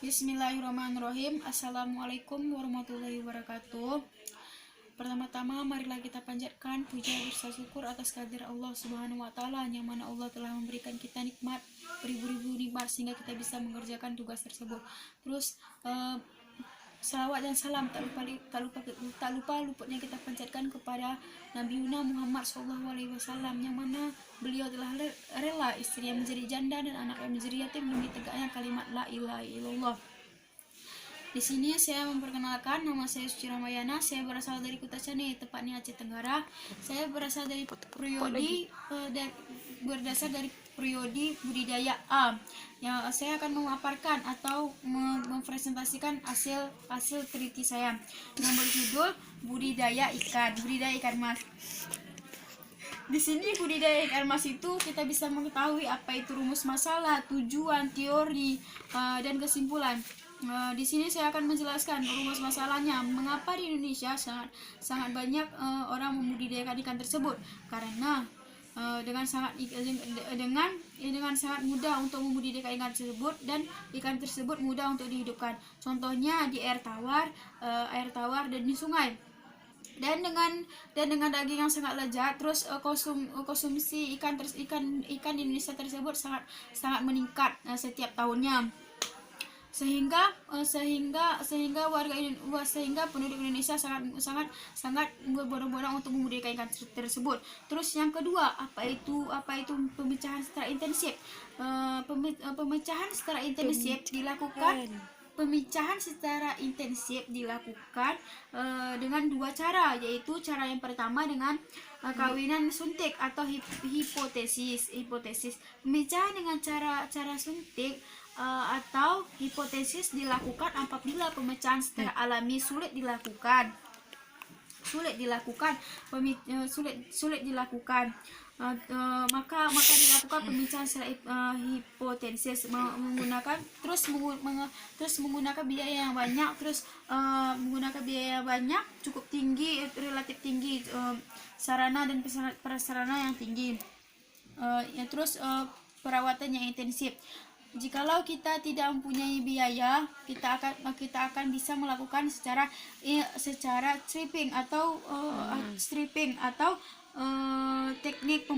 Bismillahirrahmanirrahim. Assalamualaikum warahmatullahi wabarakatuh. Pertama-tama marilah kita panjatkan puja rasa syukur atas kehadirat Allah Subhanahu wa taala, yang mana Allah telah memberikan kita nikmat, beribu-ribu nikmat sehingga kita bisa mengerjakan tugas tersebut. Terus salawat dan salam tak lupa luputnya kita panjatkan kepada Nabi Muhammad SAW, yang mana beliau telah rela istrinya menjadi janda dan anaknya menjadi yatim demi tegaknya kalimat la ilaha illallah. Di sini saya memperkenalkan, nama saya Suci Ramayana. Saya berasal dari Kutacani, tepatnya Aceh Tenggara. Saya berasal dari berdasar dari periode budidaya A. Yang saya akan memaparkan atau mempresentasikan hasil teliti saya yang berjudul budidaya ikan mas. Di sini budidaya ikan mas itu kita bisa mengetahui apa itu rumus masalah, tujuan, teori, dan kesimpulan. Di sini saya akan menjelaskan rumus masalahnya. Mengapa di Indonesia sangat banyak orang membudidayakan ikan tersebut? Karena dengan sangat mudah untuk membudidayakan ikan tersebut, dan ikan tersebut mudah untuk dihidupkan. Contohnya di air tawar dan di sungai. Dan dengan daging yang sangat lezat, terus konsumsi ikan di Indonesia tersebut sangat meningkat setiap tahunnya, sehingga penduduk Indonesia sangat berbondong-bondong untuk membudidayakan ikan tersebut. Terus yang kedua, apa itu pemecahan secara intensif. Pemecahan secara intensif dilakukan dengan dua cara, yaitu cara yang pertama dengan kawinan suntik atau hipotesis. Pemecahan dengan cara suntik atau hipotesis dilakukan apabila pemecahan secara alami sulit dilakukan. Maka dilakukan pemecahan secara hipotesis menggunakan biaya yang banyak, cukup tinggi, relatif tinggi, sarana dan prasarana yang tinggi, perawatan yang intensif. Jikalau kita tidak mempunyai biaya, kita akan bisa melakukan secara stripping atau teknik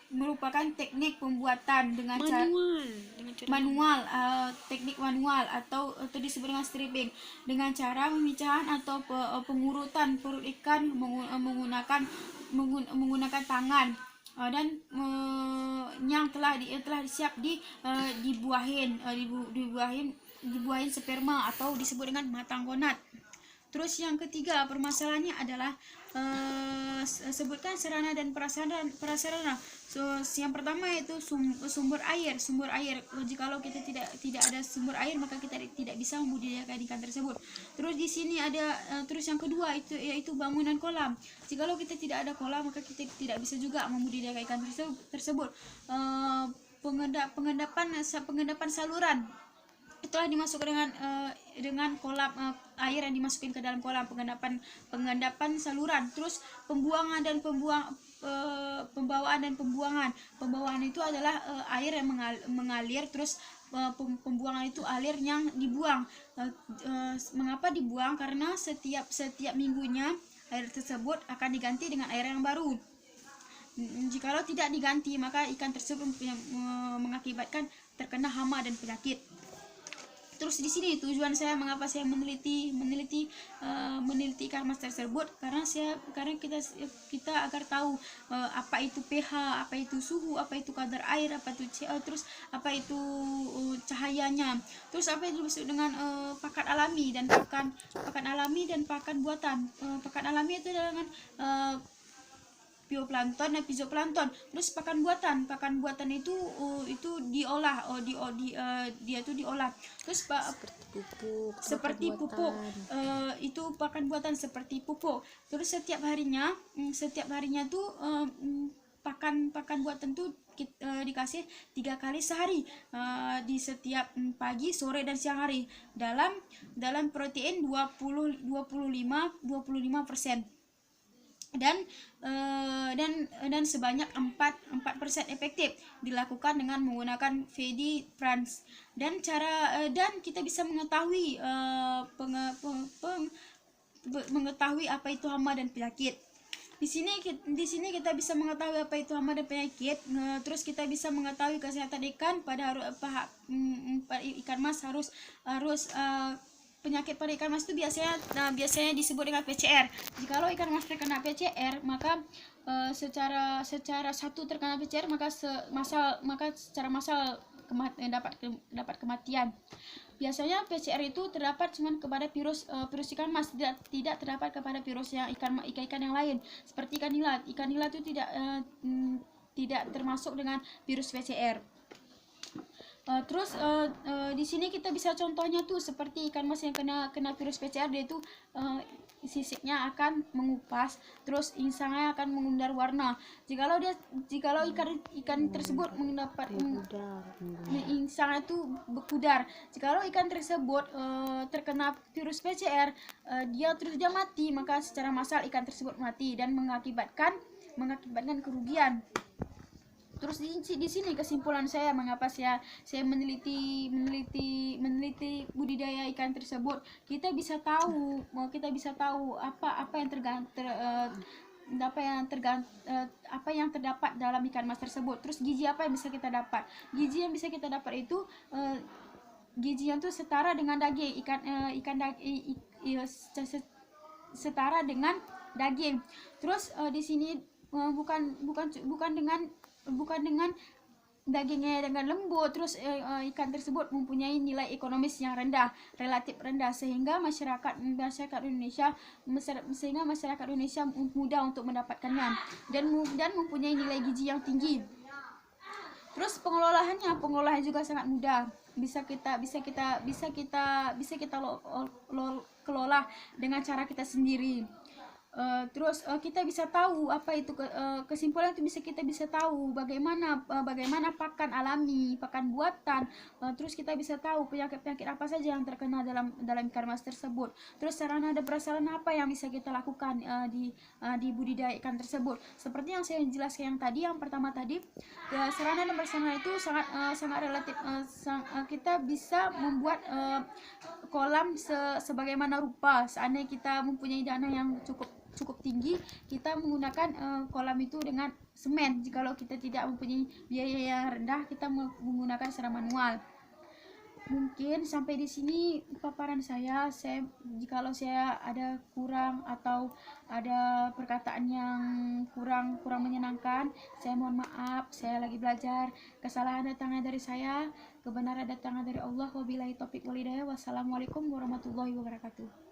merupakan teknik pembuatan dengan cara teknik manual atau disebut dengan stripping, dengan cara pemicahan atau pengurutan perut ikan menggunakan tangan, dan yang telah disiap dibuahin sperma atau disebut dengan matang gonad. Terus yang ketiga, permasalahannya adalah sebutkan sarana dan prasarana. Yang pertama yaitu sumber air. Jikalau kita tidak ada sumber air, maka kita tidak bisa membudidayakan ikan tersebut. Terus di sini ada terus yang kedua yaitu bangunan kolam. Jikalau kita tidak ada kolam, maka kita tidak bisa juga membudidayakan ikan tersebut. Pengendapan saluran. Itulah dimasukkan dengan kolam, air yang dimasukin ke dalam kolam, pengendapan saluran. Terus pembawaan dan pembuangan. Pembawaan itu adalah air yang mengalir, terus pembuangan itu air yang dibuang. Mengapa dibuang? Karena setiap minggunya air tersebut akan diganti dengan air yang baru. Jikalau tidak diganti, maka ikan tersebut mengakibatkan terkena hama dan penyakit. Terus di sini tujuan saya mengapa saya meneliti ikan mas tersebut, karena kita agar tahu apa itu pH, apa itu suhu, apa itu kadar air, apa itu terus apa itu cahayanya. Terus apa yang dimaksud dengan pakan alami dan pakan buatan. Pakan alami itu dengan bioplankton dan fitoplankton. Terus pakan buatan itu diolah, dia itu diolah. Terus seperti pupuk, itu pakan buatan seperti pupuk. Terus setiap harinya tuh pakan buatan tuh dikasih 3 kali sehari, di setiap pagi, sore, dan siang hari, dalam protein 25%. dan dan sebanyak 4% efektif dilakukan dengan menggunakan VD France. Dan dan kita bisa mengetahui mengetahui apa itu hama dan penyakit. Di sini kita bisa mengetahui apa itu hama dan penyakit. Terus kita bisa mengetahui kesehatan ikan. Ikan mas harus penyakit pada ikan mas itu biasanya disebut dengan PCR. Jikalau ikan mas terkena PCR, maka secara satu terkena PCR, maka secara massal dapat kematian. Biasanya PCR itu terdapat cuma kepada virus ikan mas, tidak terdapat kepada virus yang ikan yang lain seperti ikan nila. Ikan nila itu tidak termasuk dengan virus PCR. Terus di sini kita bisa contohnya tuh seperti ikan mas yang kena virus PCR, dia itu sisiknya akan mengupas, terus insangnya akan mengundar warna. Jikalau ikan tersebut mendapat insangnya itu berpudar. Jikalau ikan tersebut terkena virus PCR, dia mati, maka secara massal ikan tersebut mati dan mengakibatkan kerugian. Terus di sini kesimpulan saya mengapa saya meneliti budidaya ikan tersebut. Kita bisa tahu apa yang terdapat dalam ikan mas tersebut. Terus gizi apa yang bisa kita dapat? Gizi yang bisa kita dapat itu gizi yang tuh setara dengan daging setara dengan daging. Terus di sini bukan dengan dagingnya dengan lembut. Terus ikan tersebut mempunyai nilai ekonomis yang relatif rendah, sehingga masyarakat Indonesia mudah untuk mendapatkannya dan mempunyai nilai gizi yang tinggi. Terus pengelolaan juga sangat mudah. Bisa kita kelola dengan cara kita sendiri. Terus kita bisa tahu apa itu kesimpulan itu kita bisa tahu bagaimana pakan alami, pakan buatan. Terus kita bisa tahu penyakit apa saja yang terkena dalam ikan mas tersebut. Terus sarana dan prasarana apa yang bisa kita lakukan di budidaya ikan tersebut. Seperti yang saya jelaskan yang pertama tadi, sarana dan prasarana itu sangat relatif. Kita bisa membuat kolam sebagaimana rupa. Seandainya kita mempunyai dana yang cukup tinggi, kita menggunakan kolam itu dengan semen. Jikalau kita tidak mempunyai biaya yang rendah, kita menggunakan secara manual. Mungkin sampai di sini paparan saya. Jikalau saya ada kurang atau ada perkataan yang kurang menyenangkan, saya mohon maaf. Saya lagi belajar. Kesalahan datangnya dari saya, kebenaran datangnya dari Allah. Wabillahi taufiq wal hidayah. Wassalamualaikum warahmatullahi wabarakatuh.